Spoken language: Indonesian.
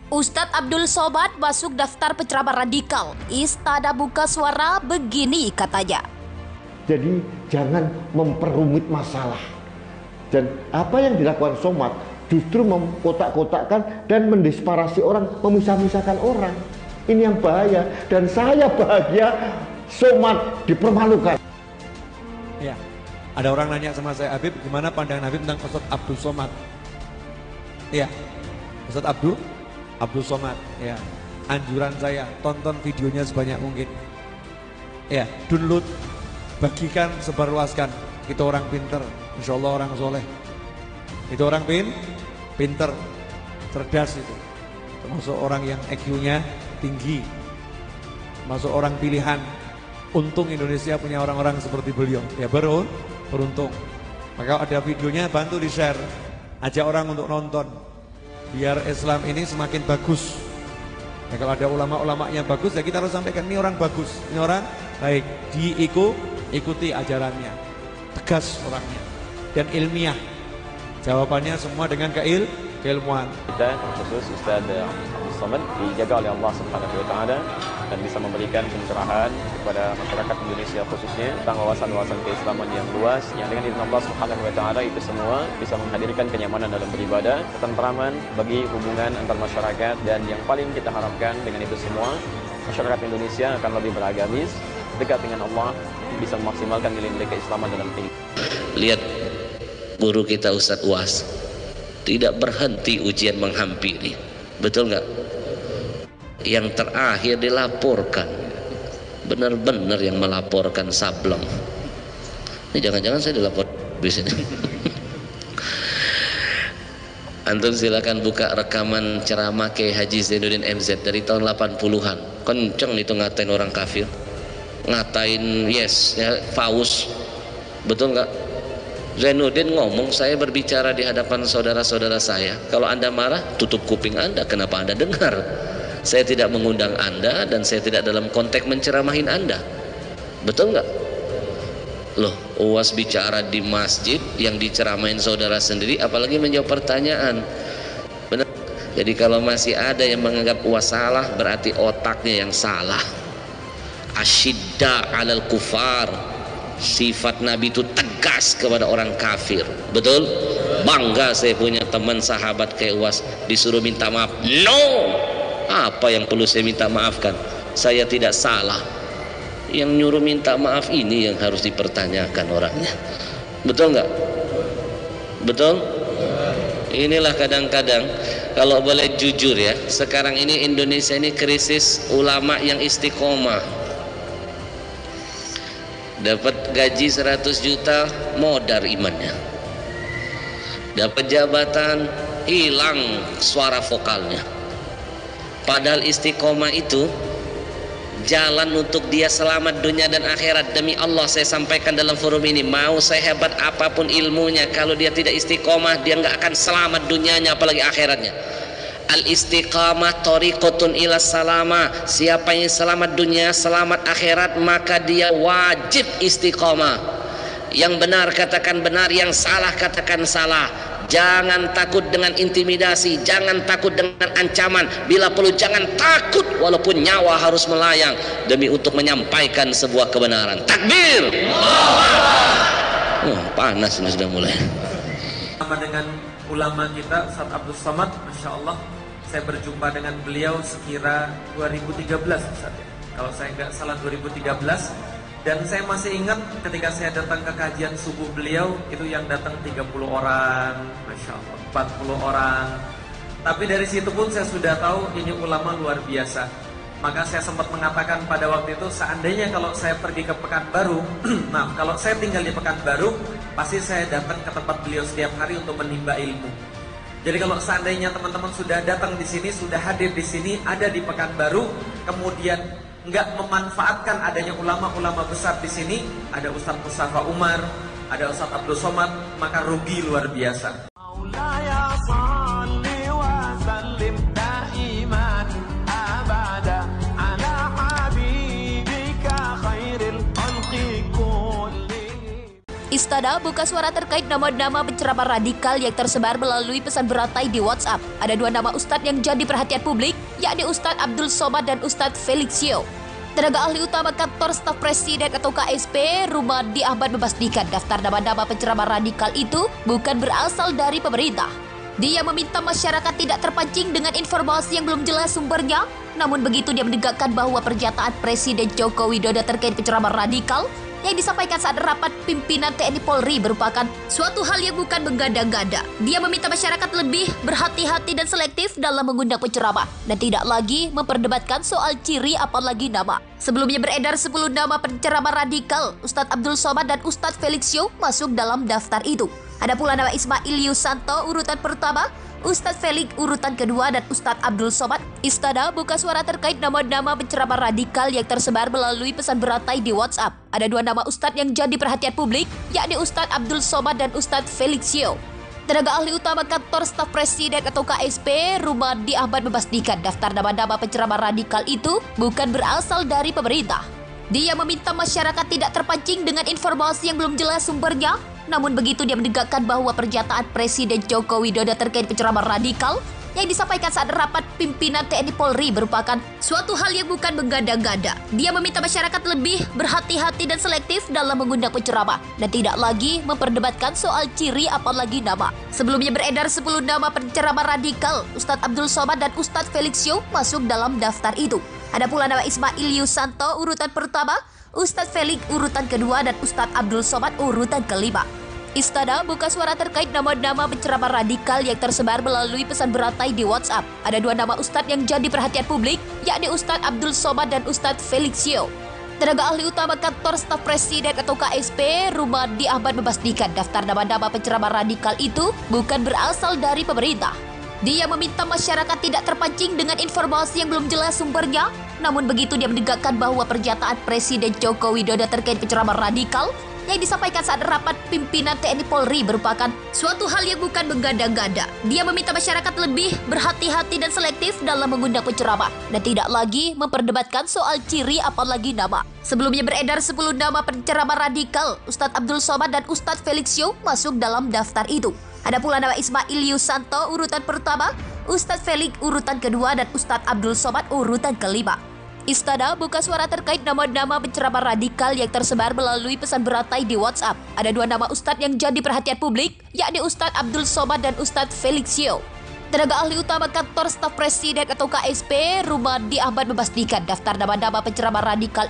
Ustadz Abdul Somad masuk daftar penceramah radikal. Istana Buka Suara begini katanya. Jadi jangan memperumit masalah. Dan apa yang dilakukan Somad justru mengkotak-kotakkan dan mendisparasi orang, memisah-misahkan orang. Ini yang bahaya. Dan saya bahagia Somad dipermalukan. Ya, ada orang nanya sama saya, Habib, gimana pandangan Habib tentang Ustadz Abdul Somad? Iya, Ustadz Abdul Somad, ya. Anjuran saya, tonton videonya sebanyak mungkin. Ya, download, bagikan, sebarluaskan. Itu orang pinter, insya Allah orang soleh. Itu orang pinter, cerdas itu. Termasuk orang yang IQ-nya tinggi. Termasuk orang pilihan. Untung Indonesia punya orang-orang seperti beliau. Ya beruntung. Maka ada videonya, bantu di-share. Ajak orang untuk nonton. Biar Islam ini semakin bagus. Ya, kalau ada ulama-ulama yang bagus, ya kita harus sampaikan ini orang bagus, ini orang baik. Ikuti ajarannya, tegas orangnya, dan ilmiah. Jawabannya semua dengan keilmuan. Kita khusus Ustaz Abdul Somad dijaga oleh Allah Subhanahu wa taala dan bisa memberikan pencerahan kepada masyarakat Indonesia khususnya tentang wawasan-wawasan keislaman yang luas yang dengan izin Allah Subhanahu wa taala itu semua bisa menghadirkan kenyamanan dalam beribadah, ketentraman bagi hubungan antar masyarakat, dan yang paling kita harapkan dengan itu semua masyarakat Indonesia akan lebih beragamis, dekat dengan Allah, bisa memaksimalkan nilai-nilai keislaman dalam kehidupan. Lihat guru kita Ustadz UAS tidak berhenti ujian menghampiri, betul nggak? Yang terakhir dilaporkan, benar-benar yang melaporkan sableng. Ini jangan-jangan saya dilapor di sini. Antum silakan buka rekaman ceramah Kiai Haji Zainuddin MZ dari tahun 80-an. Kenceng itu ngatain orang kafir, ngatain yes ya, Faus, betul nggak? Zainuddin ngomong, saya berbicara di hadapan saudara-saudara saya, kalau anda marah tutup kuping anda, kenapa anda dengar? Saya tidak mengundang anda dan saya tidak dalam konteks menceramahin anda, betul nggak? Loh, UAS bicara di masjid yang diceramahin saudara sendiri, apalagi menjawab pertanyaan. Benar? Jadi kalau masih ada yang menganggap UAS salah, berarti otaknya yang salah. Asyidda alal kufar, sifat Nabi itu tegas kepada orang kafir, betul? Bangga saya punya teman sahabat kayak UAS, disuruh minta maaf, no, apa yang perlu saya minta maafkan? Saya tidak salah. Yang nyuruh minta maaf ini yang harus dipertanyakan orangnya, betul nggak? Betul? Inilah kadang-kadang kalau boleh jujur ya, sekarang ini Indonesia ini krisis ulama yang istiqomah. Dapat gaji 100 juta, modar imannya. Dapat jabatan, hilang suara vokalnya. Padahal istiqomah itu jalan untuk dia selamat dunia dan akhirat. Demi Allah saya sampaikan dalam forum ini, mau saya hebat apapun ilmunya, kalau dia tidak istiqomah, dia nggak akan selamat dunianya apalagi akhiratnya. Al-istiqamah tariqatun ila salama. Siapa yang selamat dunia, selamat akhirat, maka dia wajib istiqamah. Yang benar katakan benar, yang salah katakan salah. Jangan takut dengan intimidasi, jangan takut dengan ancaman. Bila perlu jangan takut walaupun nyawa harus melayang demi untuk menyampaikan sebuah kebenaran. Takbir! Panas ini sudah mulai. Sama dengan ulama kita Ustadz Abdul Somad, Masya Allah, saya berjumpa dengan beliau sekira 2013 Ustadz ya. Kalau saya nggak salah 2013. Dan saya masih ingat ketika saya datang ke kajian subuh beliau, itu yang datang 30 orang, Masya Allah, 40 orang. Tapi dari situ pun saya sudah tahu ini ulama luar biasa. Maka saya sempat mengatakan pada waktu itu, seandainya kalau saya pergi ke Pekanbaru, nah kalau saya tinggal di Pekanbaru, pasti saya datang ke tempat beliau setiap hari untuk menimba ilmu. Jadi kalau seandainya teman-teman sudah datang di sini, sudah hadir di sini, ada di Pekanbaru, kemudian nggak memanfaatkan adanya ulama-ulama besar di sini, ada Ustadz Mustafa Umar, ada Ustadz Abdul Somad, maka rugi luar biasa. Istana Istana buka suara terkait nama-nama penceramah radikal yang tersebar melalui pesan berantai di WhatsApp. Ada 2 nama ustadz yang jadi perhatian publik, yakni Ustadz Abdul Somad dan Ustadz Felixio. Tenaga ahli utama kantor staf presiden atau KSP, Rumadi Ahmad memastikan daftar nama-nama penceramah radikal itu bukan berasal dari pemerintah. Dia meminta masyarakat tidak terpancing dengan informasi yang belum jelas sumbernya. Namun begitu dia menegaskan bahwa pernyataan Presiden Joko Widodo terkait penceramah radikal yang disampaikan saat rapat pimpinan TNI Polri merupakan suatu hal yang bukan mengada-ngada. Dia meminta masyarakat lebih berhati-hati dan selektif dalam mengundang penceramah dan tidak lagi memperdebatkan soal ciri apalagi nama. Sebelumnya beredar 10 nama penceramah radikal, Ustadz Abdul Somad dan Ustadz Felixio masuk dalam daftar itu. Ada pula nama Ismail Yusanto urutan pertama, Ustadz Felix urutan kedua dan Ustadz Abdul Somad. Istana buka suara terkait nama-nama penceramah radikal yang tersebar melalui pesan berantai di WhatsApp. Ada 2 nama ustadz yang jadi perhatian publik, yakni Ustadz Abdul Somad dan Ustadz Felixio. Tenaga ahli utama kantor staf presiden atau KSP, Rumadi Ahmad memastikan daftar nama-nama penceramah radikal itu bukan berasal dari pemerintah. Dia meminta masyarakat tidak terpancing dengan informasi yang belum jelas sumbernya. Namun begitu dia menegaskan bahwa pernyataan Presiden Joko Widodo terkait penceramah radikal yang disampaikan saat rapat pimpinan TNI Polri merupakan suatu hal yang bukan mengada-ngada. Dia meminta masyarakat lebih berhati-hati dan selektif dalam mengundang penceramah dan tidak lagi memperdebatkan soal ciri apalagi nama. Sebelumnya beredar 10 nama penceramah radikal, Ustadz Abdul Somad dan Ustadz Felixio masuk dalam daftar itu. Ada pula nama Ismail Yusanto urutan pertama, Ustadz Felix urutan kedua dan Ustadz Abdul Somad urutan kelima. Istana buka suara terkait nama-nama penceramah radikal yang tersebar melalui pesan berantai di WhatsApp. Ada 2 nama ustadz yang jadi perhatian publik, yakni Ustadz Abdul Somad dan Ustadz Felixio. Tenaga ahli utama kantor staf presiden atau KSP, Rumadi Ahmad memastikan daftar nama-nama penceramah radikal itu bukan berasal dari pemerintah. Dia meminta masyarakat tidak terpancing dengan informasi yang belum jelas sumbernya. Namun begitu dia menegaskan bahwa pernyataan Presiden Joko Widodo terkait penceramah radikal yang disampaikan saat rapat pimpinan TNI Polri merupakan suatu hal yang bukan mengada-ngada. Dia meminta masyarakat lebih berhati-hati dan selektif dalam mengundang penceramah dan tidak lagi memperdebatkan soal ciri apalagi nama. Sebelumnya beredar 10 nama penceramah radikal, Ustadz Abdul Somad dan Ustadz Felixio masuk dalam daftar itu. Ada pula nama Ismail Yusanto urutan pertama, Ustadz Felix urutan kedua dan Ustadz Abdul Somad urutan kelima. Istana buka suara terkait nama-nama penceramah radikal yang tersebar melalui pesan berantai di WhatsApp. Ada 2 nama ustadz yang jadi perhatian publik, yakni Ustadz Abdul Somad dan Ustadz Felixio. Tenaga ahli utama kantor staf presiden atau KSP, Rumadi Ahmad memastikan daftar nama-nama penceramah radikal